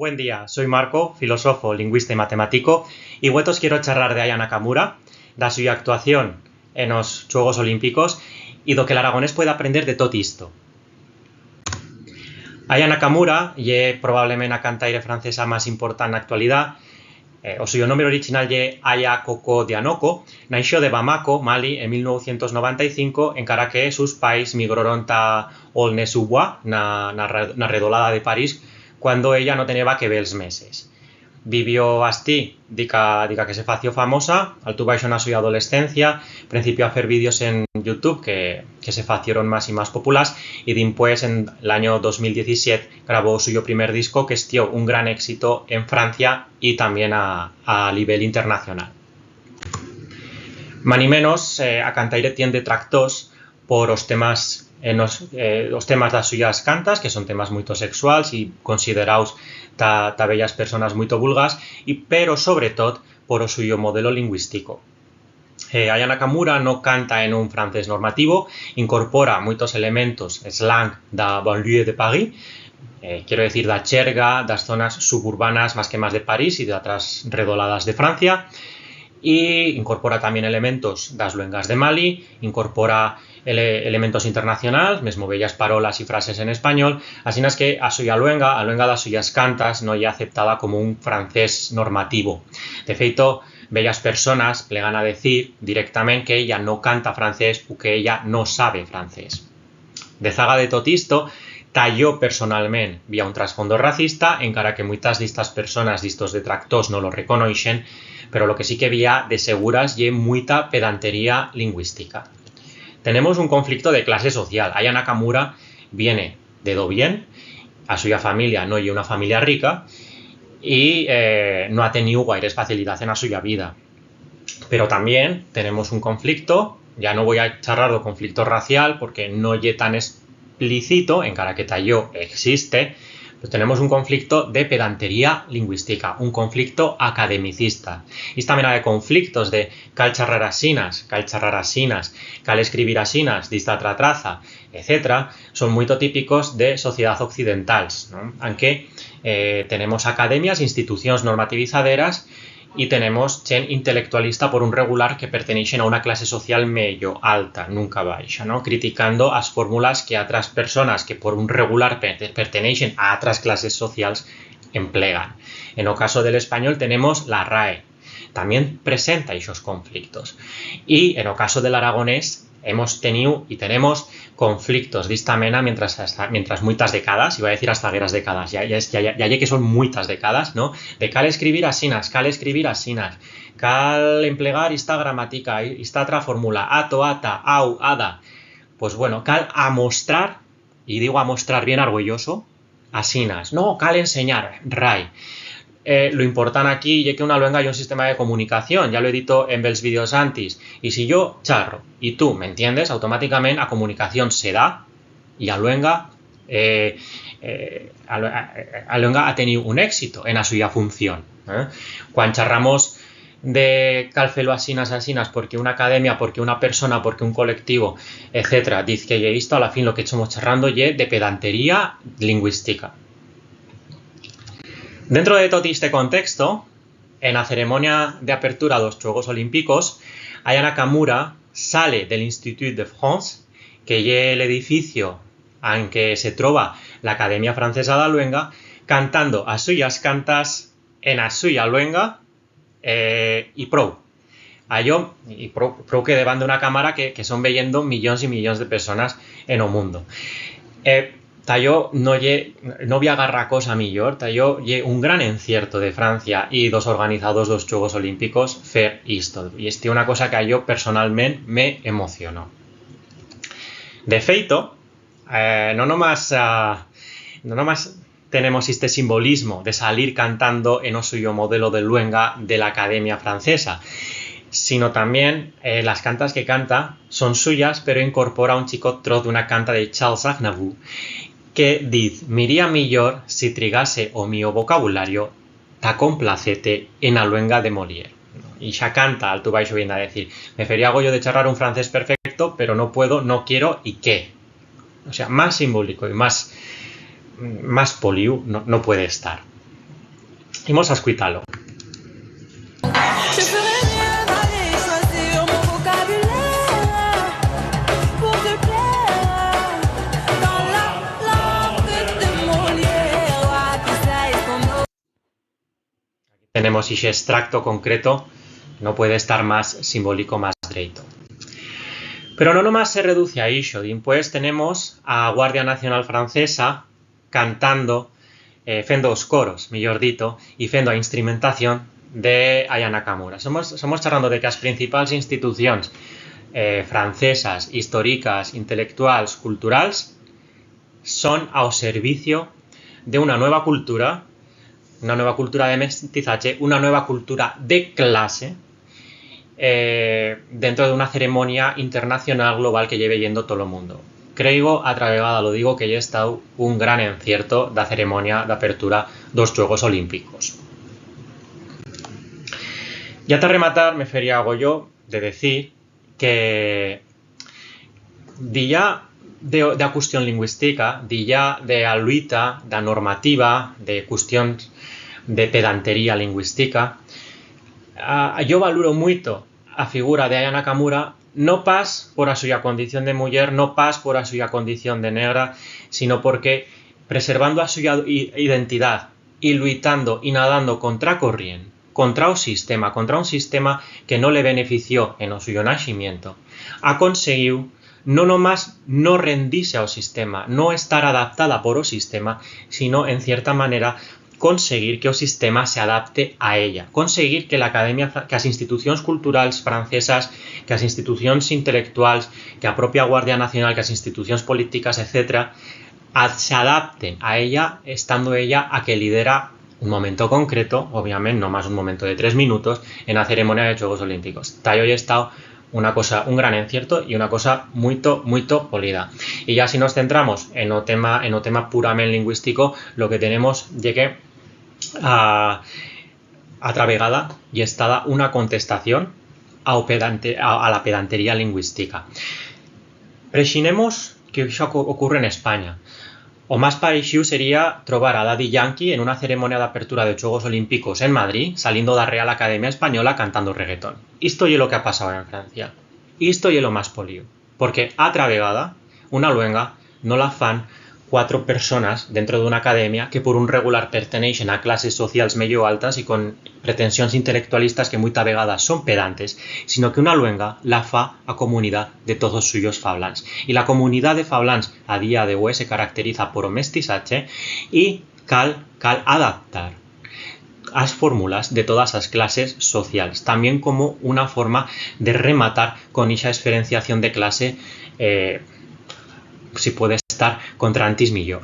Buen día, soy Marco, filósofo, lingüista y matemático, y hoy os quiero charlar de Aya Nakamura, da su actuación en los Juegos Olímpicos y do que el aragonés puede aprender de tot isto. Aya Nakamura ye probablemente la cantaire francesa más importante en la actualidad. O suyo nombre original ye Aya Coco Dianoko, naixo de Bamako, Mali, en 1995, encara que sus pais migraron a Aulnay-sous-Bois, na redolada de París, cuando ella no tenía que ver els meses. Vivió hasti, dica que se fació famosa, al tuvo en su adolescencia, principió a hacer vídeos en YouTube que se facieron más y más populares, y después en el año 2017 grabó su primer disco que estió un gran éxito en Francia y también a nivel internacional. Mani menos, a cantaire tiene detractors por los temas los temas de las suyas cantas, que son temas muy sexuales y considerados ta bellas personas muy vulgas, pero sobre todo por el suyo modelo lingüístico. Aya Nakamura no canta en un francés normativo, incorpora muchos elementos slang da banlieue de París, quiero decir da cherga, das zonas suburbanas más de París y de otras redoladas de Francia, y incorpora también elementos das luengas de Mali, incorpora elementos internacionales, mesmo bellas parolas y frases en español, así es que a luenga das suyas cantas no ya aceptada como un francés normativo. De feito, bellas personas plegan a decir directamente que ella no canta francés o que ella no sabe francés. De zaga de tot isto, yo personalmente vía un trasfondo racista, encara que muchas de estas personas, de estos detractors, no lo reconocen, pero lo que sí que vía de seguras y mucha pedantería lingüística. Tenemos un conflicto de clase social. Aya Nakamura viene de do bien, a suya familia no es una familia rica y no ha tenido guaires facilidad en la suya vida. Pero también tenemos un conflicto, ya no voy a charlar de conflicto racial porque no es tan explícito, encara que tallo existe, pues tenemos un conflicto de pedantería lingüística, un conflicto academicista. Y esta manera de conflictos de cal charrar asinas, cal escribir asinas, dista tratraza, etc., son muy típicos de sociedad occidentales, ¿no? Aunque tenemos academias, instituciones normativizaderas y tenemos gente intelectualista por un regular que pertenecen a una clase social medio alta, nunca baixa, ¿no? Criticando las fórmulas que otras personas que por un regular pertenecen a otras clases sociales emplean. En el caso del español tenemos la RAE, también presenta esos conflictos. Y en el caso del aragonés hemos tenido y tenemos conflictos de esta mena mientras muchas décadas, iba a decir hasta guerras décadas, ya que son muchas décadas, ¿no? De cal escribir asinas, cal emplear esta gramática, esta otra fórmula, ato, ata, au, ada. Pues bueno, cal amostrar, y digo amostrar bien orgulloso, asinas, no, cal enseñar, rai. Lo importante aquí es que una luenga hay un sistema de comunicación, ya lo he dicho en los vídeos antes, y si yo charro y tú me entiendes, automáticamente la comunicación se da y a luenga ha tenido un éxito en la suya función. Cuando charramos de calfelo asinas porque una academia, porque una persona, porque un colectivo, etc., dice que esto a la fin lo que estamos charrando es de pedantería lingüística. Dentro de todo este contexto, en la ceremonia de apertura de los Juegos Olímpicos, Aya Nakamura sale del Institut de France, que es el edificio en que se trova la Academia Francesa de Luenga, cantando a suyas cantas en a suya luenga y prou. Y prou que deban de una cámara que son veyendo millones y millones de personas en el mundo. Tallo no voy a agarrar cosa millor, tallo un gran encierto de Francia y dos organizados dos Juegos Olímpicos fer isto. Y es una cosa que yo personalmente me emocionó. De feito, no nomás tenemos este simbolismo de salir cantando en o suyo modelo de luenga de la Academia Francesa, sino también las cantas que canta son suyas, pero incorpora un chico trot de una canta de Charles Aznavour, que dice, miría millor si trigase o mío vocabulario ta complacete en a luenga de Molière. Y ya canta, al tu baixo viene a decir, me fería yo de charrar un francés perfecto, pero no puedo, no quiero y qué. O sea, más simbólico y más poliu no puede estar. Imos a escuitalo. Tenemos ese extracto concreto, no puede estar más simbólico, más dreito. Pero no nomás se reduce a iso, después tenemos a Guardia Nacional Francesa cantando, fendo os coros, mellor dito, e fendo a instrumentación de Aya Nakamura. Somos charlando de que as principales institucións francesas, históricas, intelectuales, culturales, son ao servicio de una nueva cultura de mestizaje, una nueva cultura de clase, dentro de una ceremonia internacional global que lleve yendo todo el mundo. Creo, a travegada lo digo, que ya está un gran encierto da ceremonia de apertura dos Juegos Olímpicos. Ya te rematar, me fería hago yo de decir que día de a cuestión lingüística, día de a luita, da normativa, de cuestión de pedantería lingüística, yo valoro moito a figura de Aya Nakamura, no pas por a súa condición de muller, no pas por a súa condición de negra, sino porque preservando a súa identidad y luitando y nadando contra corriente, contra un sistema que no le benefició en o suyo nacimiento, ha conseguido no nomás no rendirse ao sistema, no estar adaptada por o sistema, sino en cierta manera conseguir que o sistema se adapte a ella, conseguir que la academia, que as institucións culturales francesas, que as institucións intelectuales, que a propia Guardia Nacional, que as institucións políticas, etc., se adapten a ella, estando ella a que lidera un momento concreto, obviamente no más un momento de 3 minutos, en la ceremonia de Juegos Olímpicos. Tallo ya está una cosa, un gran encierto y una cosa muito polida. Y ya si nos centramos en o tema puramente lingüístico, lo que tenemos de que a travegada y está una contestación a la pedantería lingüística. Prexinemos que eso ocurre en España. O más parecido sería trobar a Daddy Yankee en una ceremonia de apertura de Juegos Olímpicos en Madrid, saliendo de la Real Academia Española cantando reggaetón. Esto es lo que ha pasado en Francia. Esto es lo más polido. Porque a travegada, una luenga, no la fan 4 personas dentro de una academia que por un regular pertenecen a clases sociales medio altas y con pretensiones intelectualistas que muy tavegadas son pedantes, sino que una luenga la fa a comunidad de todos suyos fablans. Y la comunidad de fablans a día de hoy se caracteriza por o mestizaje y cal adaptar as fórmulas de todas las clases sociales, también como una forma de rematar con esa diferenciación de clase si puede estar contra antis millor.